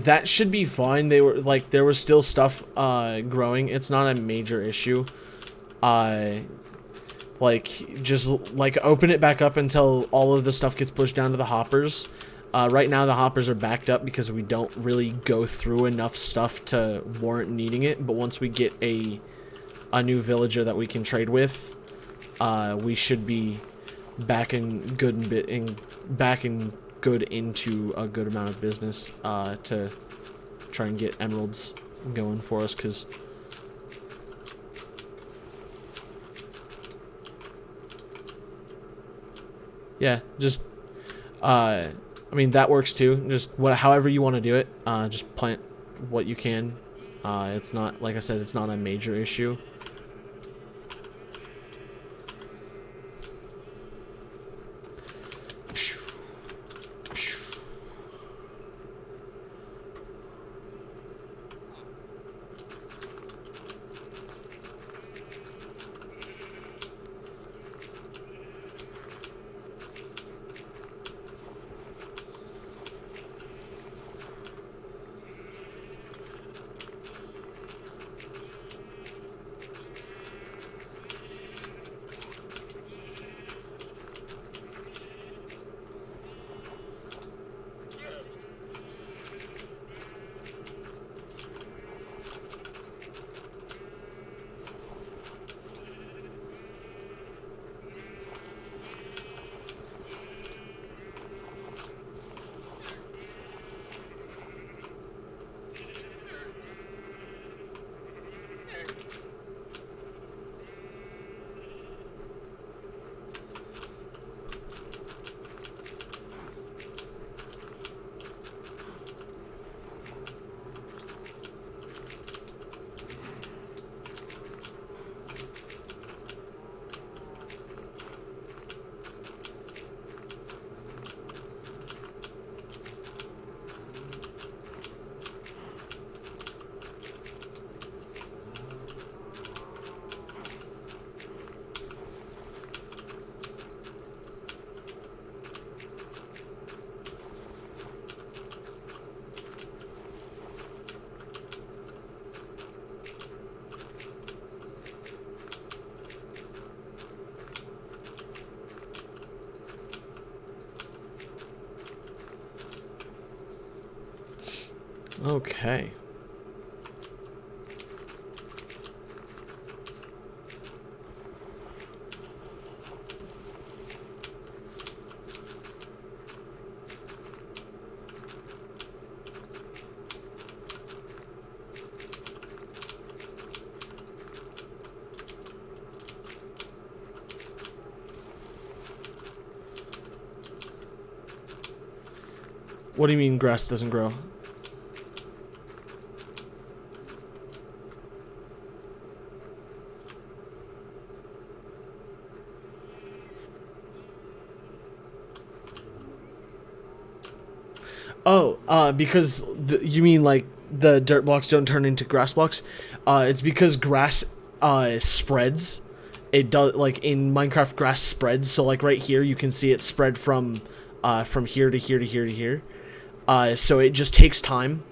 That should be fine. They were like, there was still stuff growing. It's not a major issue. Like, just, like, open it back up until all of the stuff gets pushed down to the hoppers. Right now, the hoppers are backed up because we don't really go through enough stuff to warrant needing it. But once we get a new villager that we can trade with, we should be back in good into a good amount of business to try and get emeralds going for us, because yeah, just I mean, that works too. Just however you want to do it, just plant what you can. It's not, like I said, it's not a major issue. Okay. What do you mean grass doesn't grow? Oh, because you mean like the dirt blocks don't turn into grass blocks? It's because grass spreads. It does, like in Minecraft, grass spreads. So like right here, you can see it spread from here to here to here to here. So it just takes time.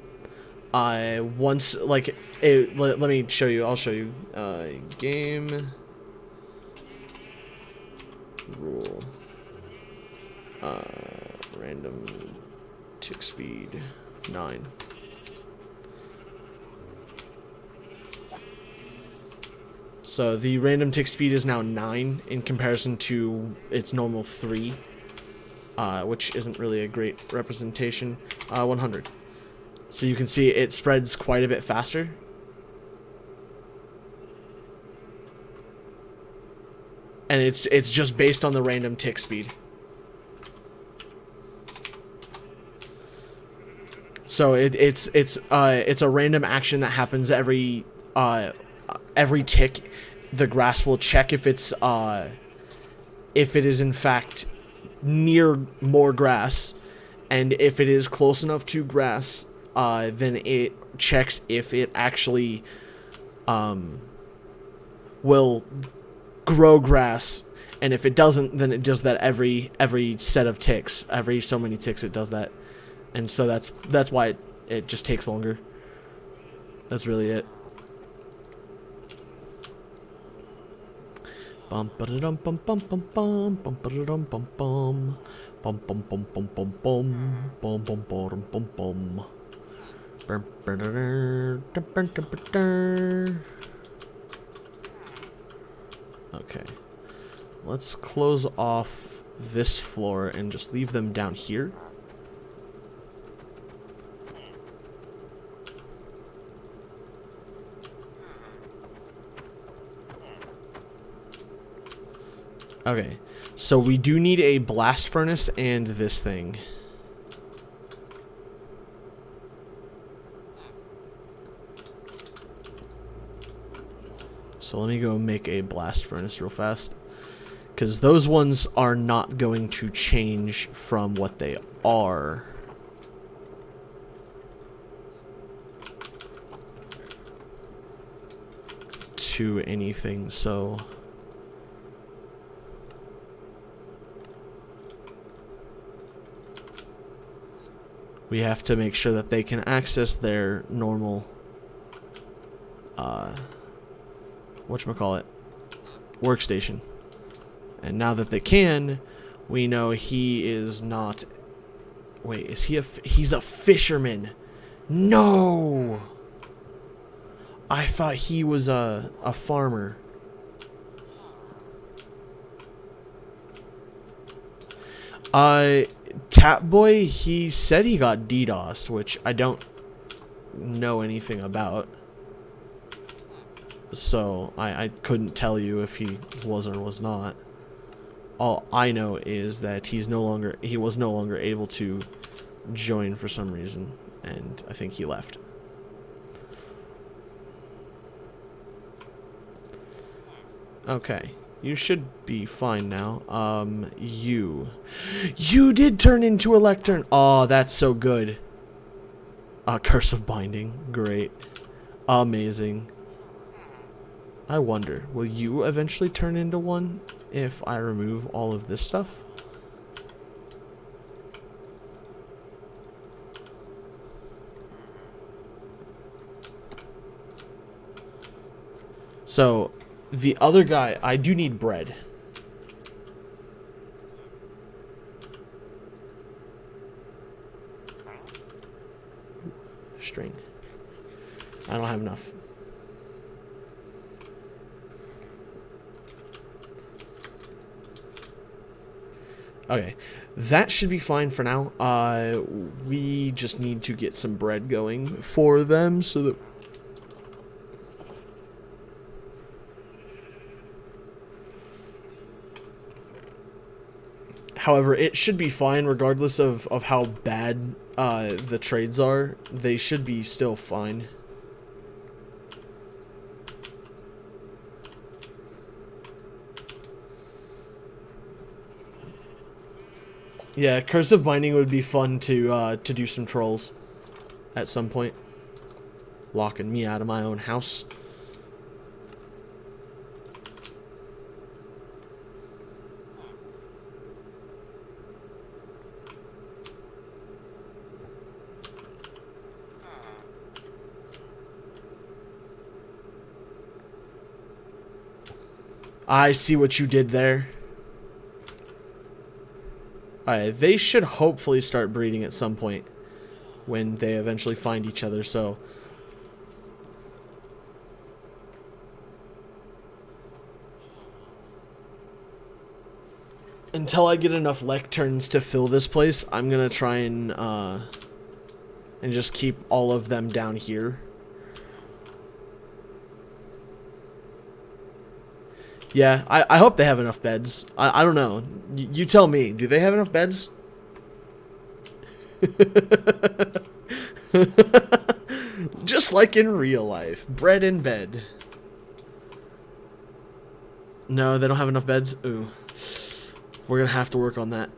Once like let me show you. I'll show you. Game rule. Random tick speed 9. So the random tick speed is now 9 in comparison to its normal 3, which isn't really a great representation. 100. So you can see it spreads quite a bit faster. And it's just based on the random tick speed. So it's a random action that happens every tick. The grass will check if it is in fact near more grass, and if it is close enough to grass, then it checks if it actually will grow grass, and if it doesn't, then it does that every set of ticks, every so many ticks it does that. And so that's why it just takes longer. That's really it. Bum ba dum bum bum bum bum bum ba dum bum bum bum bum bum bum bum bum bum bum bum bum bum. Okay, let's close off this floor and just leave them down here. Okay, so we do need a blast furnace and this thing. So let me go make a blast furnace real fast, because those ones are not going to change from what they are. To anything, so... we have to make sure that they can access their normal, whatchamacallit, workstation. And now that they can, we know he is not... wait, is he he's a fisherman. No! I thought he was a farmer. Tap Boy, he said he got DDoSed, which I don't know anything about. So, I couldn't tell you if he was or was not. All I know is that he was no longer able to join for some reason, and I think he left. Okay. You should be fine now. You did turn into a lectern. Oh, that's so good. Curse of Binding. Great. Amazing. I wonder, will you eventually turn into one if I remove all of this stuff? So... the other guy, I do need bread. String. I don't have enough. Okay, that should be fine for now. We just need to get some bread going for them so that... however, it should be fine regardless of how bad the trades are. They should be still fine. Yeah, Curse of Binding would be fun to do some trolls at some point. Locking me out of my own house. I see what you did there. Alright, they should hopefully start breeding at some point when they eventually find each other, so... until I get enough lecterns to fill this place, I'm gonna try and just keep all of them down here. Yeah, I hope they have enough beds. I don't know. You tell me. Do they have enough beds? Just like in real life. Bread in bed. No, they don't have enough beds? Ooh. We're gonna have to work on that.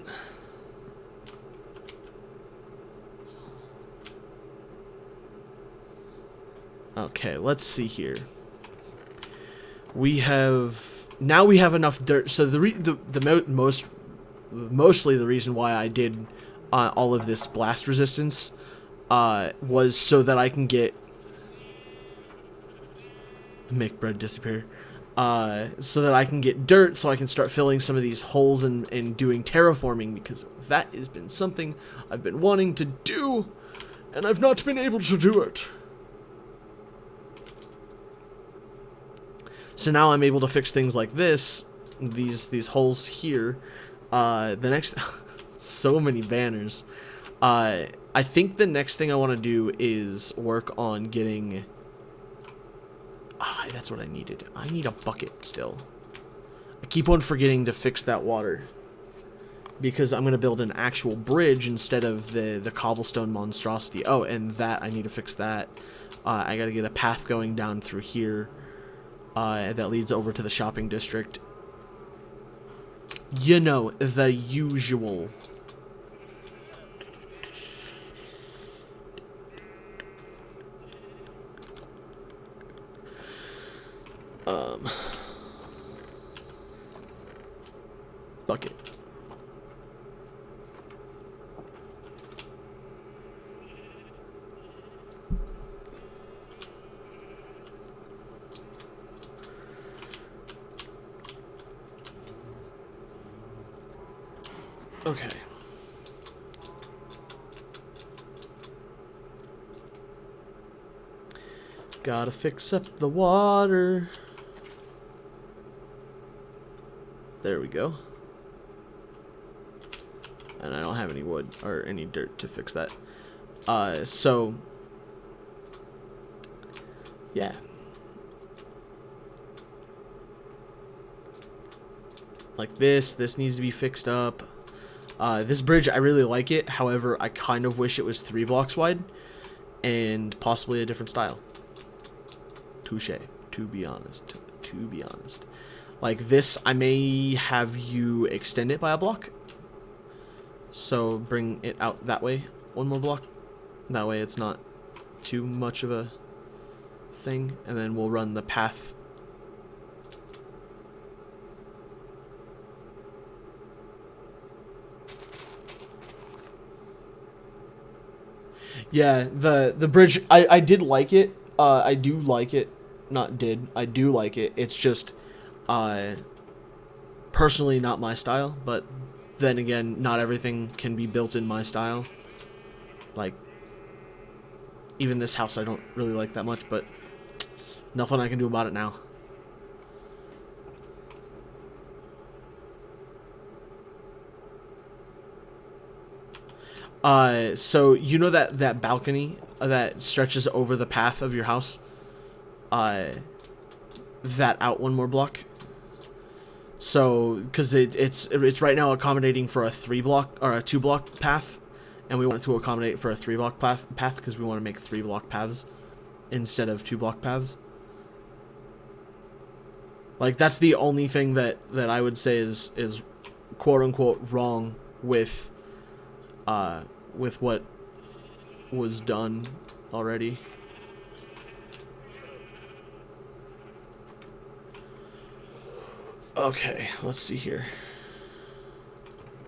Okay, let's see here. We have... now we have enough dirt. So mostly the reason why I did all of this blast resistance was so that I can make bread disappear. so that I can get dirt, so I can start filling some of these holes and doing terraforming, because that has been something I've been wanting to do, and I've not been able to do it. So now I'm able to fix things like this, these holes here. The next, so many banners. I think the next thing I want to do is work on getting. That's what I needed. I need a bucket still. I keep on forgetting to fix that water, because I'm gonna build an actual bridge instead of the cobblestone monstrosity. Oh, and that I need to fix that. I gotta get a path going down through here. That leads over to the shopping district. You know, the usual. Bucket. Okay. Gotta fix up the water. There we go. And I don't have any wood or any dirt to fix that. So yeah. Like this needs to be fixed up. This bridge, I really like it. However, I kind of wish it was 3 blocks wide and possibly a different style. Touche, to be honest. To be honest. Like this, I may have you extend it by a block. So bring it out that way 1 more block. That way it's not too much of a thing. And then we'll run the path. Yeah, the bridge, I did like it. I do like it. Not did. I do like it. It's just personally not my style, but then again, not everything can be built in my style. Like, even this house I don't really like that much, but nothing I can do about it now. So you know that balcony that stretches over the path of your house? That out 1 more block. So, because it's right now accommodating for a 3 block or a 2 block path, and we want it to accommodate for a 3 block path because we want to make 3 block paths instead of 2 block paths. Like, that's the only thing that I would say is quote unquote wrong with what was done already. Okay, let's see here.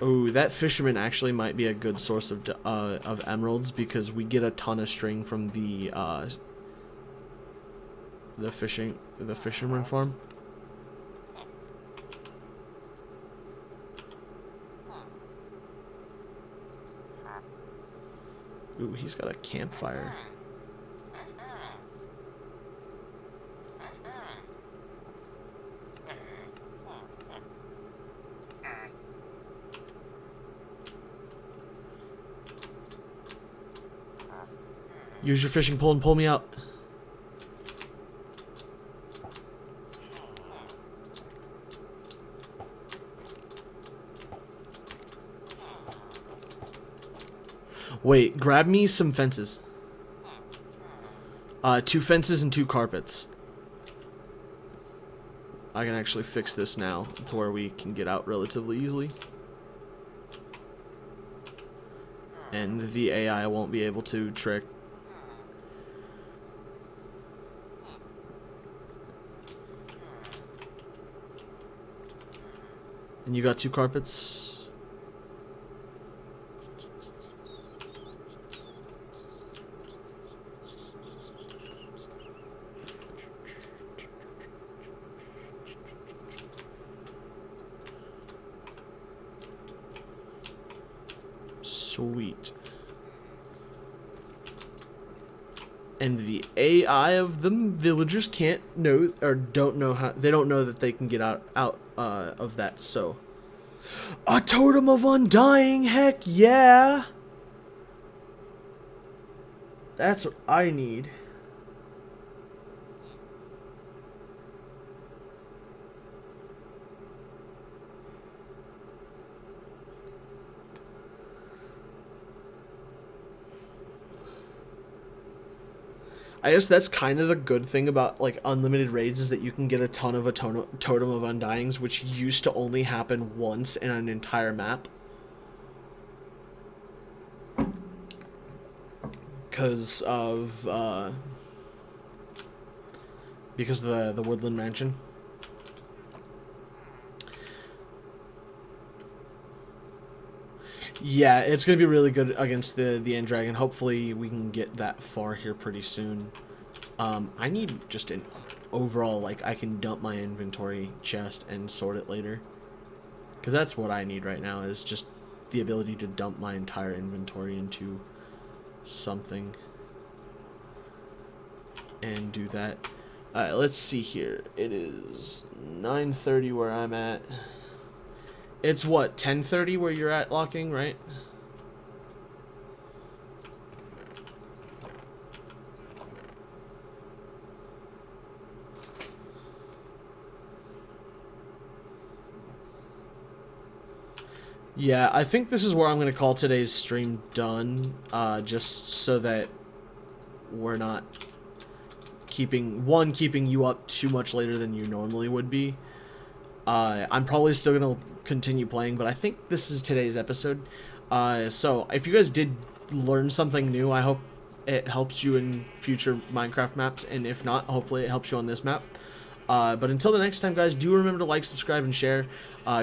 Oh, that fisherman actually might be a good source of emeralds, because we get a ton of string from the fisherman farm. Ooh, he's got a campfire. Use your fishing pole and pull me out. Wait, grab me some fences. 2 fences and 2 carpets. I can actually fix this now to where we can get out relatively easily. And the AI won't be able to trick. And you got 2 carpets. Sweet. And the AI of the villagers can't know, or don't know how, they don't know that they can get out of that, so. A totem of undying, heck yeah! That's what I need. I guess that's kind of the good thing about, like, unlimited raids is that you can get a ton of a totem of undyings, which used to only happen once in an entire map. Because of the Woodland Mansion. Yeah, it's gonna be really good against the End Dragon. Hopefully we can get that far here pretty soon. I need just an overall, like, I can dump my inventory chest and sort it later. Because that's what I need right now, is just the ability to dump my entire inventory into something. And do that. Alright, let's see here. It is 9:30 where I'm at. It's what, 10:30 where you're at locking, right? Yeah, I think this is where I'm going to call today's stream done, just so that we're not keeping you up too much later than you normally would be. I'm probably still going to continue playing, but I think this is today's episode. So if you guys did learn something new, I hope it helps you in future Minecraft maps, and if not, hopefully it helps you on this map. But until the next time, guys, do remember to like, subscribe, and share.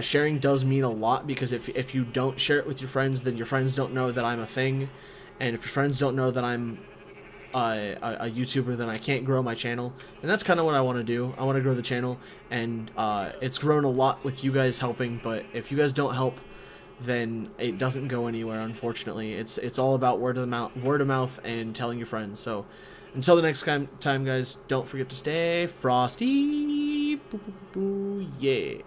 Sharing does mean a lot, because if you don't share it with your friends, then your friends don't know that I'm a thing, and if your friends don't know that I'm a YouTuber, then I can't grow my channel, and that's kind of what I want to do. I want to grow the channel, and it's grown a lot with you guys helping, but if you guys don't help, then it doesn't go anywhere, unfortunately. It's all about word of mouth and telling your friends. So until the next time, guys, don't forget to stay frosty. Boo, boo, boo, yeah.